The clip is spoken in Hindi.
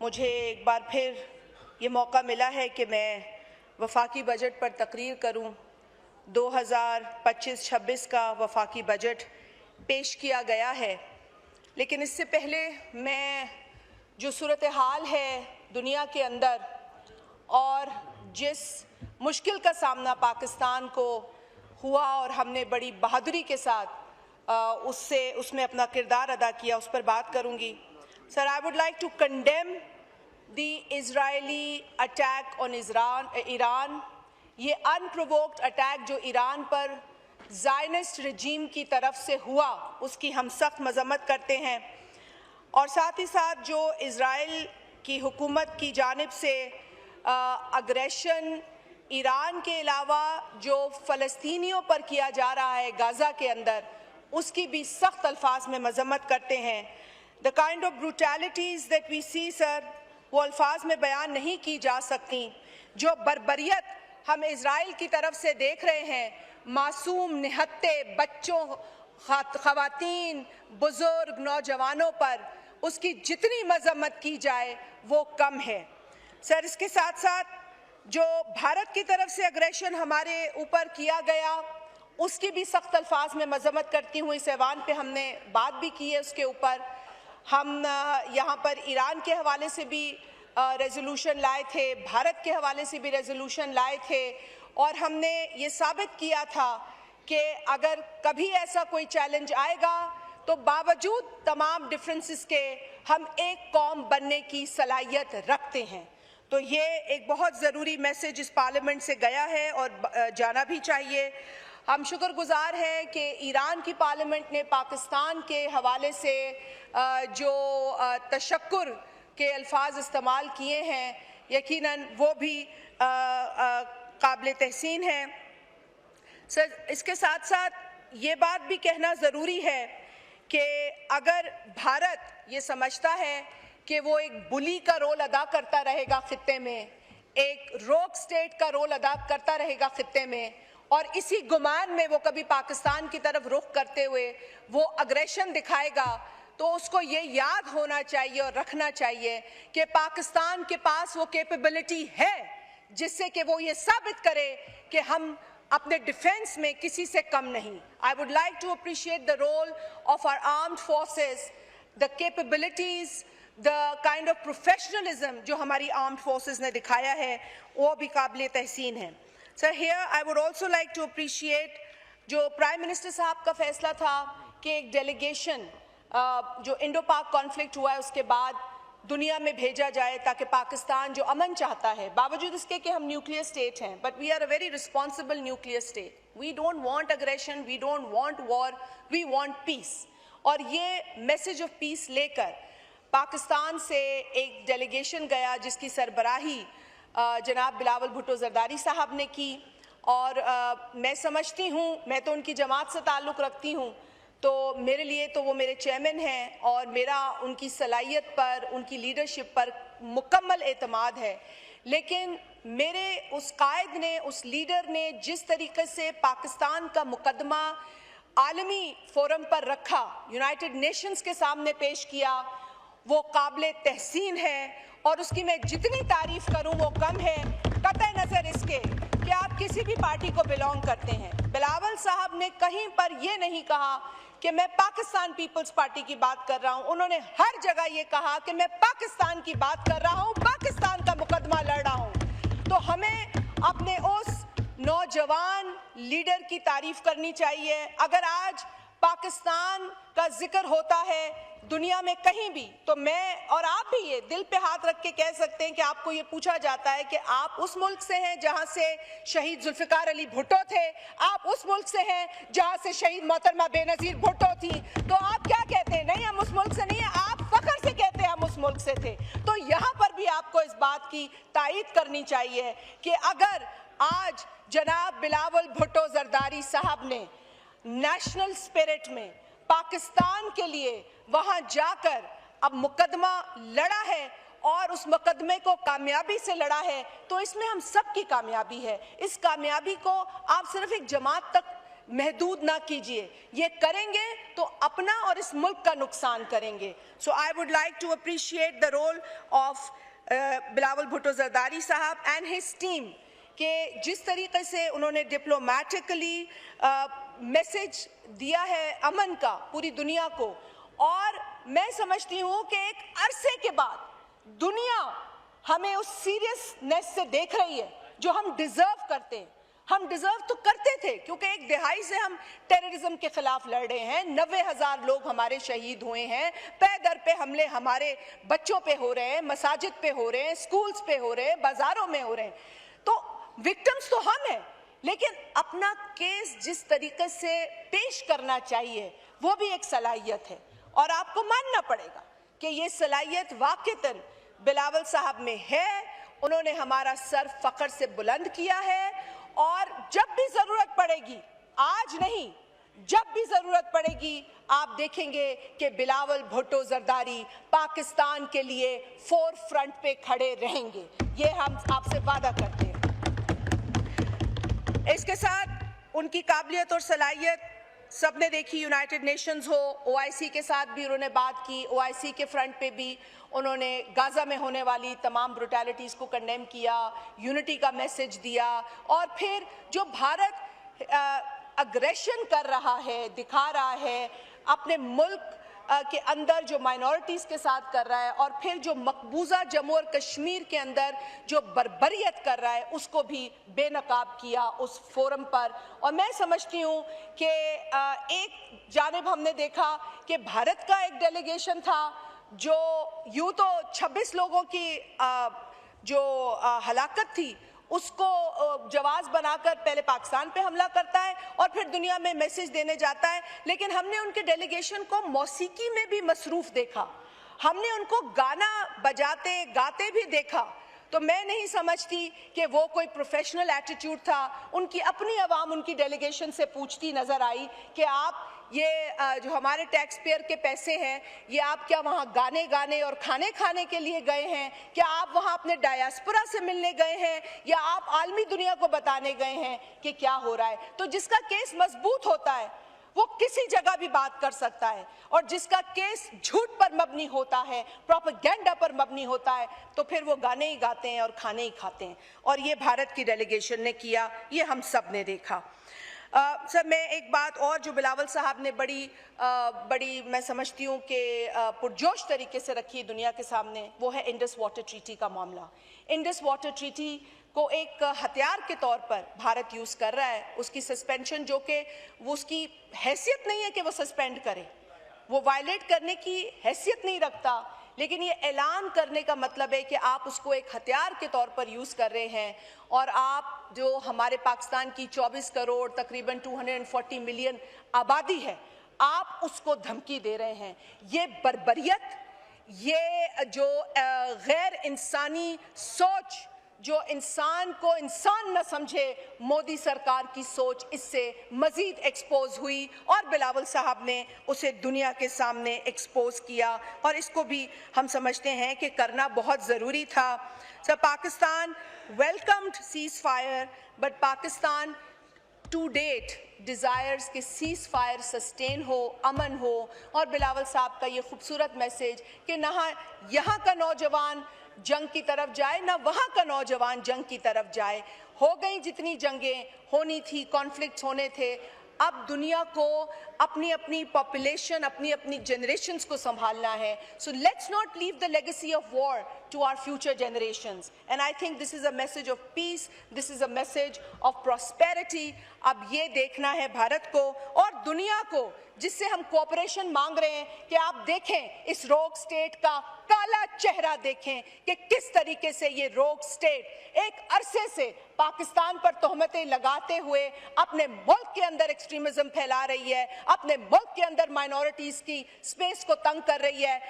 मुझे एक बार फिर ये मौका मिला है कि मैं वफाकी बजट पर तकरीर करूं। 2025-26 का वफाकी बजट पेश किया गया है, लेकिन इससे पहले मैं जो सूरत हाल है दुनिया के अंदर और जिस मुश्किल का सामना पाकिस्तान को हुआ और हमने बड़ी बहादुरी के साथ उसमें अपना किरदार अदा किया, उस पर बात करूंगी। Sir, I would like to condemn the Israeli attack on Iran. ये अनप्रोवोक्ड अटैक जो ईरान पर ज़ायनिस्ट रजीम की तरफ से हुआ, उसकी हम सख्त मजम्मत करते हैं। और साथ ही साथ जो इज़राइल की हुकूमत की जानिब से अग्रेशन ईरान के अलावा जो फ़लस्तीनियों पर किया जा रहा है गाज़ा के अंदर, उसकी भी सख्त अल्फाज में मजम्मत करते हैं। The kind of brutalities that we see sir, वो अल्फाज में बयान नहीं की जा सकती। जो बर्बरियत हम इज़राइल की तरफ से देख रहे हैं, मासूम निहत्ते बच्चों, ख़वातीन, बुज़ुर्ग, नौजवानों पर, उसकी जितनी मजम्मत की जाए वो कम है। सर, इसके साथ साथ जो भारत की तरफ से अग्रेशन हमारे ऊपर किया गया, उसकी भी सख्त अल्फाज में मजम्मत करती हूँ। इस ऐवान पे हमने बात भी की है उसके ऊपर। हम यहाँ पर ईरान के हवाले से भी रेजोल्यूशन लाए थे, भारत के हवाले से भी रेजोल्यूशन लाए थे, और हमने ये साबित किया था कि अगर कभी ऐसा कोई चैलेंज आएगा तो बावजूद तमाम डिफरेंसेस के हम एक कौम बनने की सलाहियत रखते हैं। तो ये एक बहुत ज़रूरी मैसेज इस पार्लियामेंट से गया है और जाना भी चाहिए। हम शुक्रगुजार हैं कि ईरान की पार्लियामेंट ने पाकिस्तान के हवाले से जो तशक्कुर के अल्फाज इस्तेमाल किए हैं, यकीनन वो भी काबिल तहसीन है। सर, इसके साथ साथ ये बात भी कहना ज़रूरी है कि अगर भारत ये समझता है कि वो एक बुली का रोल अदा करता रहेगा खित्ते में, एक रोक स्टेट का रोल अदा करता रहेगा खित्ते में, और इसी गुमान में वो कभी पाकिस्तान की तरफ रुख करते हुए वो अग्रेशन दिखाएगा, तो उसको ये याद होना चाहिए और रखना चाहिए कि पाकिस्तान के पास वो कैपेबिलिटी है जिससे कि वो ये साबित करे कि हम अपने डिफेंस में किसी से कम नहीं। I would like to appreciate the role of our armed forces, the capabilities, the kind of professionalism जो हमारी आर्म्ड फोर्सेस ने दिखाया है, वो भी काबिल तहसीन है। Sir, here I would also like to appreciate जो प्राइम मिनिस्टर साहब का फैसला था कि एक डेलीगेशन जो इंडो पाक कॉन्फ्लिक्ट हुआ है उसके बाद दुनिया में भेजा जाए, ताकि पाकिस्तान जो अमन चाहता है, बावजूद इसके कि हम न्यूक्लियर स्टेट हैं, but we are a very responsible nuclear state, we don't want aggression, we don't want war, we want peace. और ये मैसेज ऑफ पीस लेकर पाकिस्तान से एक डेलीगेशन गया जिसकी सरबराही जनाब बिलावल भुट्टो जरदारी साहब ने की, और मैं समझती हूँ, मैं तो उनकी जमात से ताल्लुक़ रखती हूँ, तो मेरे लिए तो वो मेरे चेयरमैन हैं और मेरा उनकी सलाहियत पर, उनकी लीडरशिप पर मुकम्मल एतमाद है। लेकिन मेरे उस कायद ने, उस लीडर ने जिस तरीके से पाकिस्तान का मुकदमा आलमी फोरम पर रखा, यूनाइटेड नेशंस के सामने पेश किया, वो काबिल तहसीन है, और उसकी मैं जितनी तारीफ़ करूं वो कम है, कतई नज़र इसके कि आप किसी भी पार्टी को बिलोंग करते हैं। बिलावल साहब ने कहीं पर ये नहीं कहा कि मैं पाकिस्तान पीपल्स पार्टी की बात कर रहा हूं, उन्होंने हर जगह ये कहा कि मैं पाकिस्तान की बात कर रहा हूं, पाकिस्तान का मुकदमा लड़ रहा हूं। तो हमें अपने उस नौजवान लीडर की तारीफ करनी चाहिए। अगर आज पाकिस्तान का जिक्र होता है दुनिया में कहीं भी, तो मैं और आप भी ये दिल पे हाथ रख के कह सकते हैं कि आपको ये पूछा जाता है कि आप उस मुल्क से हैं जहां से शहीद जुल्फ़िकार अली भुट्टो थे, आप उस मुल्क से हैं जहां से शहीद मोहतरमा बेनज़ीर भुट्टो थी, तो आप क्या कहते हैं? नहीं, हम उस मुल्क से नहीं है, आप फख्र से कहते हैं हम उस मुल्क से थे। तो यहाँ पर भी आपको इस बात की तायीद करनी चाहिए कि अगर आज जनाब बिलावल भुट्टो जरदारी साहब ने नेशनल स्पिरिट में पाकिस्तान के लिए वहां जाकर अब मुकदमा लड़ा है और उस मुकदमे को कामयाबी से लड़ा है, तो इसमें हम सब की कामयाबी है। इस कामयाबी को आप सिर्फ एक जमात तक महदूद ना कीजिए। ये करेंगे तो अपना और इस मुल्क का नुकसान करेंगे। So I would like to appreciate the role of Bilawal Bhutto Zardari साहब एंड हिज टीम कि जिस तरीके से उन्होंने डिप्लोमेटिकली मैसेज दिया है अमन का पूरी दुनिया को, और मैं समझती हूँ कि एक अरसे के बाद दुनिया हमें उस सीरियसनेस से देख रही है जो हम डिजर्व करते हैं। हम डिजर्व तो करते थे क्योंकि एक दिहाई से हम टेररिज्म के खिलाफ लड़ रहे हैं। 90,000 लोग हमारे शहीद हुए हैं, पे दर पे हमले हमारे बच्चों पे हो रहे हैं, मसाजिद पे हो रहे हैं, स्कूल्स पे हो रहे हैं, बाजारों में हो रहे हैं। तो विक्टिम्स तो हम हैं, लेकिन अपना केस जिस तरीके से पेश करना चाहिए वो भी एक सलाहियत है, और आपको मानना पड़ेगा कि ये सलाहियत वाकईतन बिलावल साहब में है। उन्होंने हमारा सर फख्र से बुलंद किया है, और जब भी जरूरत पड़ेगी, आज नहीं, जब भी जरूरत पड़ेगी, आप देखेंगे कि बिलावल भुट्टो जरदारी पाकिस्तान के लिए फोर फ्रंट पे खड़े रहेंगे। ये हम आपसे वादा करते हैं। इसके साथ उनकी काबिलियत और सलाहियत सबने देखी। यूनाइटेड नेशंस हो, ओआईसी के साथ भी उन्होंने बात की, ओआईसी के फ्रंट पे भी उन्होंने गाजा में होने वाली तमाम ब्रुटैलिटीज़ को कंडेम किया, यूनिटी का मैसेज दिया, और फिर जो भारत अग्रेशन कर रहा है, दिखा रहा है अपने मुल्क के अंदर जो माइनॉरिटीज़ के साथ कर रहा है, और फिर जो मकबूजा जम्मू और कश्मीर के अंदर जो बर्बरियत कर रहा है उसको भी बेनकाब किया उस फोरम पर। और मैं समझती हूँ कि एक जानिब हमने देखा कि भारत का एक डेलीगेशन था जो यूँ तो 26 लोगों की जो हलाकत थी उसको जवाब बनाकर पहले पाकिस्तान पे हमला करता है और फिर दुनिया में मैसेज देने जाता है, लेकिन हमने उनके डेलीगेशन को मौसीकी में भी मसरूफ देखा, हमने उनको गाना बजाते गाते भी देखा। तो मैं नहीं समझती कि वो कोई प्रोफेशनल एटीट्यूड था। उनकी अपनी आवाम उनकी डेलीगेशन से पूछती नजर आई कि आप ये जो हमारे टैक्स पेयर के पैसे हैं, ये आप क्या वहाँ गाने गाने और खाने खाने के लिए गए हैं? क्या आप वहाँ अपने डायस्पोरा से मिलने गए हैं, या आप आलमी दुनिया को बताने गए हैं कि क्या हो रहा है? तो जिसका केस मजबूत होता है वो किसी जगह भी बात कर सकता है, और जिसका केस झूठ पर मबनी होता है, प्रोपेगेंडा पर मबनी होता है, तो फिर वो गाने ही गाते हैं और खाने ही खाते हैं। और ये भारत की डेलीगेशन ने किया, ये हम सब ने देखा। सर, मैं एक बात और जो बिलावल साहब ने बड़ी मैं समझती हूँ कि पुरजोश तरीके से रखी दुनिया के सामने, वो है इंडस वाटर ट्रीटी का मामला। इंडस वाटर ट्रीटी को एक हथियार के तौर पर भारत यूज़ कर रहा है। उसकी सस्पेंशन, जो कि वो उसकी हैसियत नहीं है कि वो सस्पेंड करे, वो वायलेट करने की हैसियत नहीं रखता, लेकिन ये ऐलान करने का मतलब है कि आप उसको एक हथियार के तौर पर यूज़ कर रहे हैं, और आप जो हमारे पाकिस्तान की 24 करोड़ तकरीबन 240 मिलियन आबादी है, आप उसको धमकी दे रहे हैं। ये बर्बरियत, ये जो गैर इंसानी सोच, जो इंसान को इंसान न समझे, मोदी सरकार की सोच इससे मजीद एक्सपोज हुई, और बिलावल साहब ने उसे दुनिया के सामने एक्सपोज किया, और इसको भी हम समझते हैं कि करना बहुत ज़रूरी था। Sir, Pakistan welcomed ceasefire, but Pakistan to date desires के सीज फायर सस्टेन हो, अमन हो, और बिलावल साहब का ये खूबसूरत मैसेज कि ना यहाँ का नौजवान जंग की तरफ जाए, ना वहाँ का नौजवान जंग की तरफ जाए। हो गई जितनी जंगें होनी थी, कॉन्फ्लिक्ट्स होने थे, अब दुनिया को अपनी अपनी पॉपुलेशन, अपनी अपनी जनरेशन्स को संभालना है। So let's not leave the legacy of war to our future generations, and I think this is a message of peace, this is a message of prosperity. अब ये देखना है भारत को और दुनिया को, जिससे हम कोऑपरेशन मांग रहे हैं, कि आप देखें इस रोग स्टेट का काला चेहरा, देखें कि किस तरीके से ये रोग स्टेट एक अरसे से पाकिस्तान पर तोहमतें लगाते हुए अपने मुल्क के अंदर एक्सट्रीमिज्म फैला रही है, अपने मुल्क के अंदर माइनॉरिटीज़ की स्पेस को तंग कर रही है।